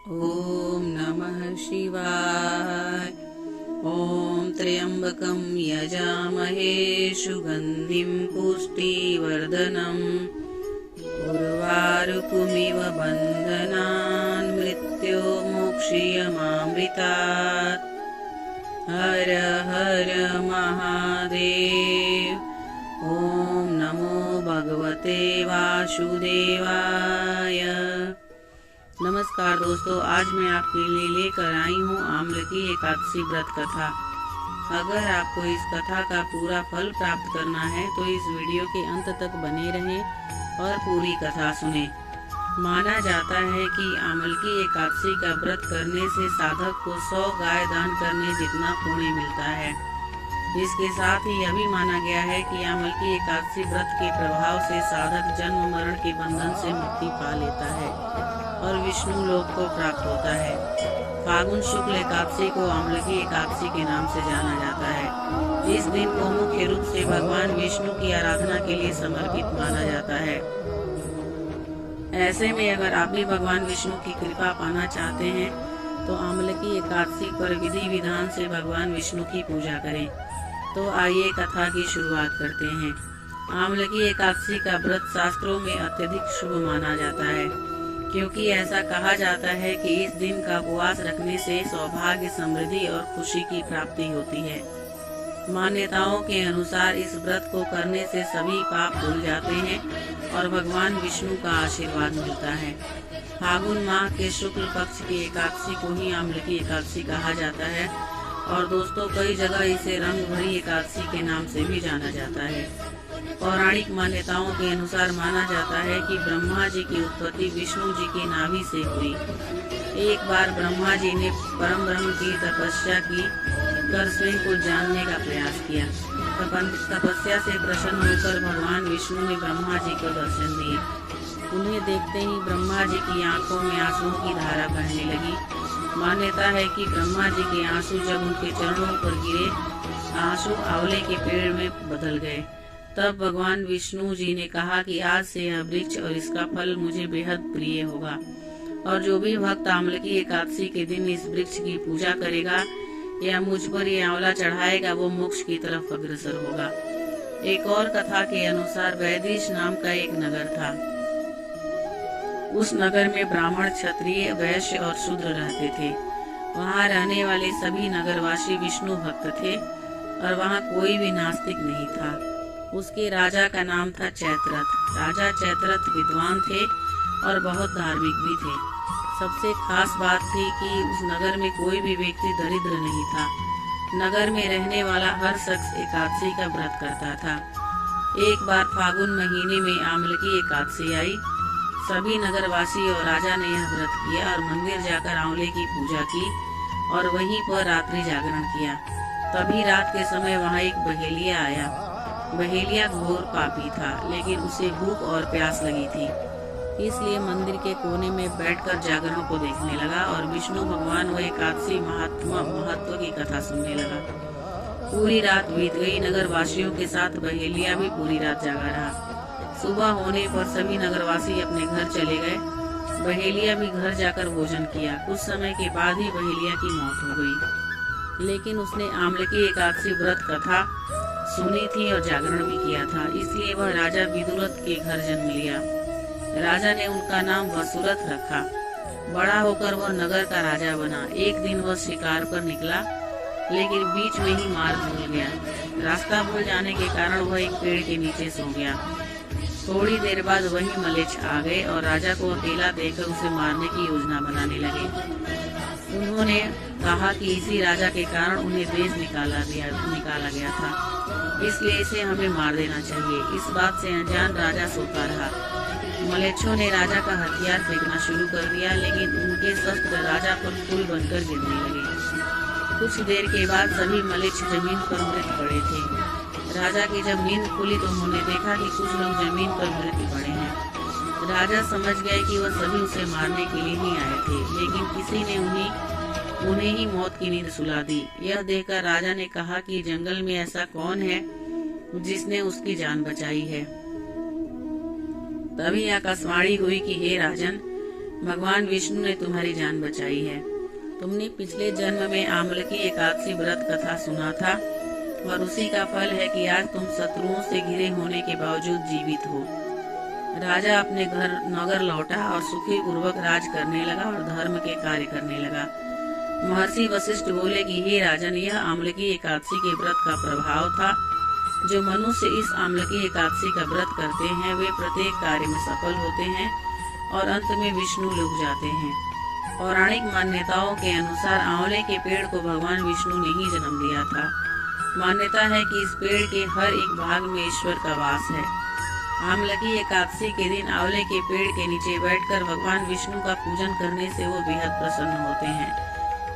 ॐ नमः शिवाय। ॐ त्र्यम्बकं यजामहे सुगन्धिं पुष्टिवर्धनम् उर्वारुकमिव बन्धनान् मृत्योर्मुक्षीयमामृतात्। हर हर महादेव। ॐ नमो भगवते वासुदेवाय। नमस्कार दोस्तों, आज मैं आपके लिए लेकर आई हूँ आमलकी एकादशी व्रत कथा। अगर आपको इस कथा का पूरा फल प्राप्त करना है तो इस वीडियो के अंत तक बने रहें और पूरी कथा सुनें। माना जाता है कि आमलकी एकादशी का व्रत करने से साधक को 100 गाय दान करने जितना पुण्य मिलता है। इसके साथ ही यह भी माना गया है कि आमलकी एकादशी व्रत के प्रभाव से साधक जन्म मरण के बंधन से मुक्ति पा लेता है और विष्णु लोक को प्राप्त होता है। फागुन शुक्ल एकादशी को आमलकी एकादशी के नाम से जाना जाता है। इस दिन को मुख्य रूप से भगवान विष्णु की आराधना के लिए समर्पित माना जाता है। ऐसे में अगर आप भी भगवान विष्णु की कृपा पाना चाहते हैं तो आमलकी एकादशी पर विधि विधान से भगवान विष्णु की पूजा करें। तो आइए कथा की शुरुआत करते हैं। आमलकी एकादशी का व्रत शास्त्रों में अत्यधिक शुभ माना जाता है, क्योंकि ऐसा कहा जाता है कि इस दिन का उपवास रखने से सौभाग्य, समृद्धि और खुशी की प्राप्ति होती है। मान्यताओं के अनुसार इस व्रत को करने से सभी पाप धुल जाते हैं और भगवान विष्णु का आशीर्वाद मिलता है। फागुन माह के शुक्ल पक्ष की एकादशी को ही आमलकी एकादशी कहा जाता है और दोस्तों कई जगह इसे रंग भरी एकादशी के नाम से भी जाना जाता है। पौराणिक मान्यताओं के अनुसार माना जाता है कि ब्रह्मा जी की उत्पत्ति विष्णु जी की नाभि से हुई। एक बार ब्रह्मा जी ने परम ब्रह्म की तपस्या की कर स्वयं को जानने का प्रयास किया। तपस्या से प्रसन्न होकर भगवान विष्णु ने ब्रह्मा जी को दर्शन दिए। उन्हें देखते ही ब्रह्मा जी की आंखों में आंसुओं की धारा बहने लगी। मान्यता है कि ब्रह्मा जी के आंसू जब उनके चरणों पर गिरे, आंसू आंवले के पेड़ में बदल गए। तब भगवान विष्णु जी ने कहा कि आज से यह वृक्ष और इसका फल मुझे बेहद प्रिय होगा, और जो भी भक्त आमलकी एकादशी के दिन इस वृक्ष की पूजा करेगा या मुझ पर ये आंवला चढ़ाएगा वो मोक्ष की तरफ अग्रसर होगा। एक और कथा के अनुसार वैदिश नाम का एक नगर था। उस नगर में ब्राह्मण, क्षत्रिय, वैश्य और शूद्र रहते थे। वहाँ रहने वाले सभी नगरवासी विष्णु भक्त थे और वहाँ कोई भी नास्तिक नहीं था। उसके राजा का नाम था चैत्ररथ। राजा चैत्ररथ विद्वान थे और बहुत धार्मिक भी थे। सबसे खास बात थी कि उस नगर में कोई भी व्यक्ति दरिद्र नहीं था। नगर में रहने वाला हर शख्स एकादशी का व्रत करता था। एक बार फागुन महीने में आमलकी एकादशी आई। सभी नगरवासी और राजा ने यह व्रत किया और मंदिर जाकर आंवले की पूजा की और वहीं पर रात्रि जागरण किया। तभी रात के समय वहाँ एक बहेलिया आया। बहेलिया घोर पापी था, लेकिन उसे भूख और प्यास लगी थी, इसलिए मंदिर के कोने में बैठकर जागरण को देखने लगा और विष्णु भगवान व एकादशी महत्व की कथा सुनने लगा। पूरी रात बीत गई। नगर वासियों के साथ बहेलिया भी पूरी रात जागा रहा। सुबह होने पर सभी नगरवासी अपने घर चले गए। बहेलिया भी घर जाकर भोजन किया। कुछ समय के बाद ही बहेलिया की मौत हो गई, लेकिन उसने आमलकी एकादशी व्रत कथा सुनी थी और जागरण भी किया था, इसलिए वह राजा विदुरथ के घर जन्म लिया। राजा ने उनका नाम वसुरथ रखा। बड़ा होकर वह नगर का राजा बना। एक दिन वह शिकार पर निकला, लेकिन बीच में ही मार्ग भूल गया। रास्ता भूल जाने के कारण वह एक पेड़ के नीचे सो गया। थोड़ी देर बाद वही मलेच्छ आ गए और राजा को अकेला देखकर उसे मारने की योजना बनाने लगे। उन्होंने कहा कि इसी राजा के कारण उन्हें देश निकाला गया था, इसलिए इसे हमें मार देना चाहिए। इस बात से अनजान राजा सोता रहा। मलेच्छों ने राजा का हथियार फेंकना शुरू कर दिया, लेकिन उनके शस्त्र राजा पर फूल बनकर गिरने लगे। कुछ देर के बाद सभी मलेच्छ जमीन पर मृत पड़े थे। राजा की जब नींद खुली तो उन्होंने देखा कि कुछ लोग जमीन पर मृत पड़े हैं। राजा समझ गए कि वह सभी उसे मारने के लिए ही आए थे, लेकिन किसी ने उन्हें ही मौत की नींद सुला दी। यह देखकर राजा ने कहा कि जंगल में ऐसा कौन है जिसने उसकी जान बचाई है। तभी आकाशवाणी हुई कि हे राजन, भगवान विष्णु ने तुम्हारी जान बचाई है। तुमने पिछले जन्म में आमलकी एकादशी व्रत कथा सुना था और उसी का फल है कि आज तुम शत्रुओं से घिरे होने के बावजूद जीवित हो। राजा अपने घर नगर लौटा और सुखी पूर्वक राज करने लगा और धर्म के कार्य करने लगा। महर्षि वशिष्ठ बोले कि हे राजन, यह आमलकी एकादशी के व्रत का प्रभाव था। जो मनुष्य इस आमलकी एकादशी का व्रत करते हैं वे प्रत्येक कार्य में सफल होते हैं और अंत में विष्णु लोक जाते हैं। पौराणिक मान्यताओं के अनुसार आंवले के पेड़ को भगवान विष्णु ने ही जन्म दिया था। मान्यता है कि इस पेड़ के हर एक भाग में ईश्वर का वास है। आमलकी एकादशी के दिन आंवले के पेड़ के नीचे बैठकर भगवान विष्णु का पूजन करने से वो बेहद प्रसन्न होते हैं।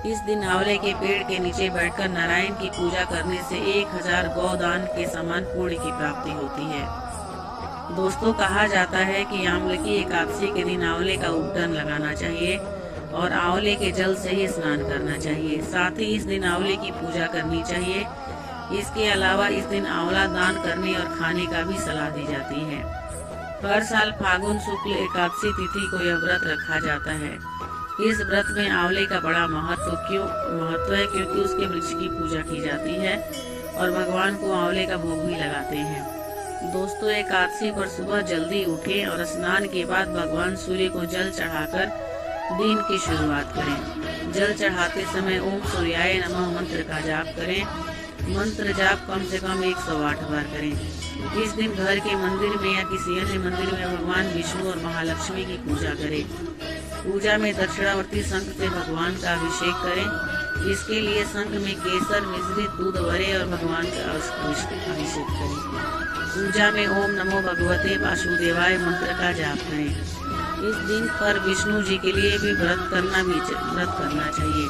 इस दिन आंवले के पेड़ के नीचे बैठकर नारायण की पूजा करने से 1000 गौदान के समान पुण्य की प्राप्ति होती है। दोस्तों, कहा जाता है कि आमलकी एकादशी के दिन आंवले का उपटन लगाना चाहिए और आंवले के जल से ही स्नान करना चाहिए। साथ ही इस दिन आंवले की पूजा करनी चाहिए। इसके अलावा इस दिन आंवला दान करने और खाने का भी सलाह दी जाती है। हर साल फागुन शुक्ल एकादशी तिथि को यह व्रत रखा जाता है। इस व्रत में आंवले का बड़ा महत्व है क्योंकि उसके वृक्ष की पूजा की जाती है और भगवान को आंवले का भोग भी लगाते हैं। दोस्तों, एकादशी पर सुबह जल्दी उठें और स्नान के बाद भगवान सूर्य को जल चढ़ाकर दिन की शुरुआत करें। जल चढ़ाते समय ओम सूर्याय नमः मंत्र का जाप करें। मंत्र जाप कम से कम 108 बार करें। इस दिन घर के मंदिर में या किसी अन्य मंदिर में भगवान विष्णु और महालक्ष्मी की पूजा करें। पूजा में दक्षिणावर्ती शंख से भगवान का अभिषेक करें। इसके लिए शंख में केसर मिश्रित दूध भरें और भगवान का अभिषेक करें। पूजा में ओम नमो भगवते वासुदेवाय मंत्र का जाप करें। इस दिन पर विष्णु जी के लिए भी व्रत करना चाहिए।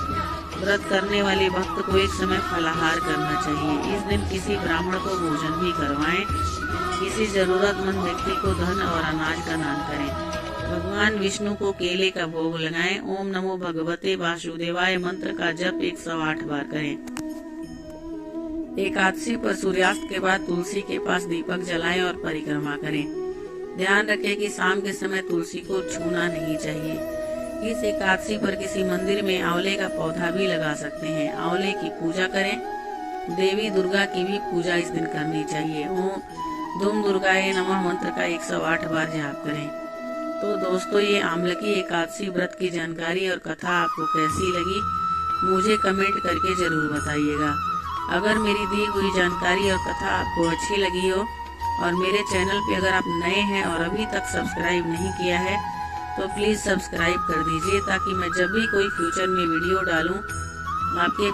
व्रत करने वाले भक्त को एक समय फलाहार करना चाहिए। इस दिन किसी ब्राह्मण को भोजन भी करवाएं। किसी जरूरतमंद व्यक्ति को धन और अनाज का दान करें। भगवान विष्णु को केले का भोग लगाएं। ओम नमो भगवते वासुदेवाय मंत्र का जप 108 बार करें। एकादशी पर सूर्यास्त के बाद तुलसी के पास दीपक जलाएं और परिक्रमा करें। ध्यान रखें कि शाम के समय तुलसी को छूना नहीं चाहिए। इस एकादशी पर किसी मंदिर में आंवले का पौधा भी लगा सकते हैं। आंवले की पूजा करें। देवी दुर्गा की भी पूजा इस दिन करनी चाहिए। ओम धूम दुर्गाए नमः मंत्र का 108 बार जाप करें। तो दोस्तों, ये आमलकी एकादशी व्रत की जानकारी और कथा आपको कैसी लगी मुझे कमेंट करके जरूर बताइएगा। अगर मेरी दी हुई जानकारी और कथा आपको अच्छी लगी हो और मेरे चैनल पे अगर आप नए हैं और अभी तक सब्सक्राइब नहीं किया है तो प्लीज़ सब्सक्राइब कर दीजिए ताकि मैं जब भी कोई फ्यूचर में वीडियो डालूं आपके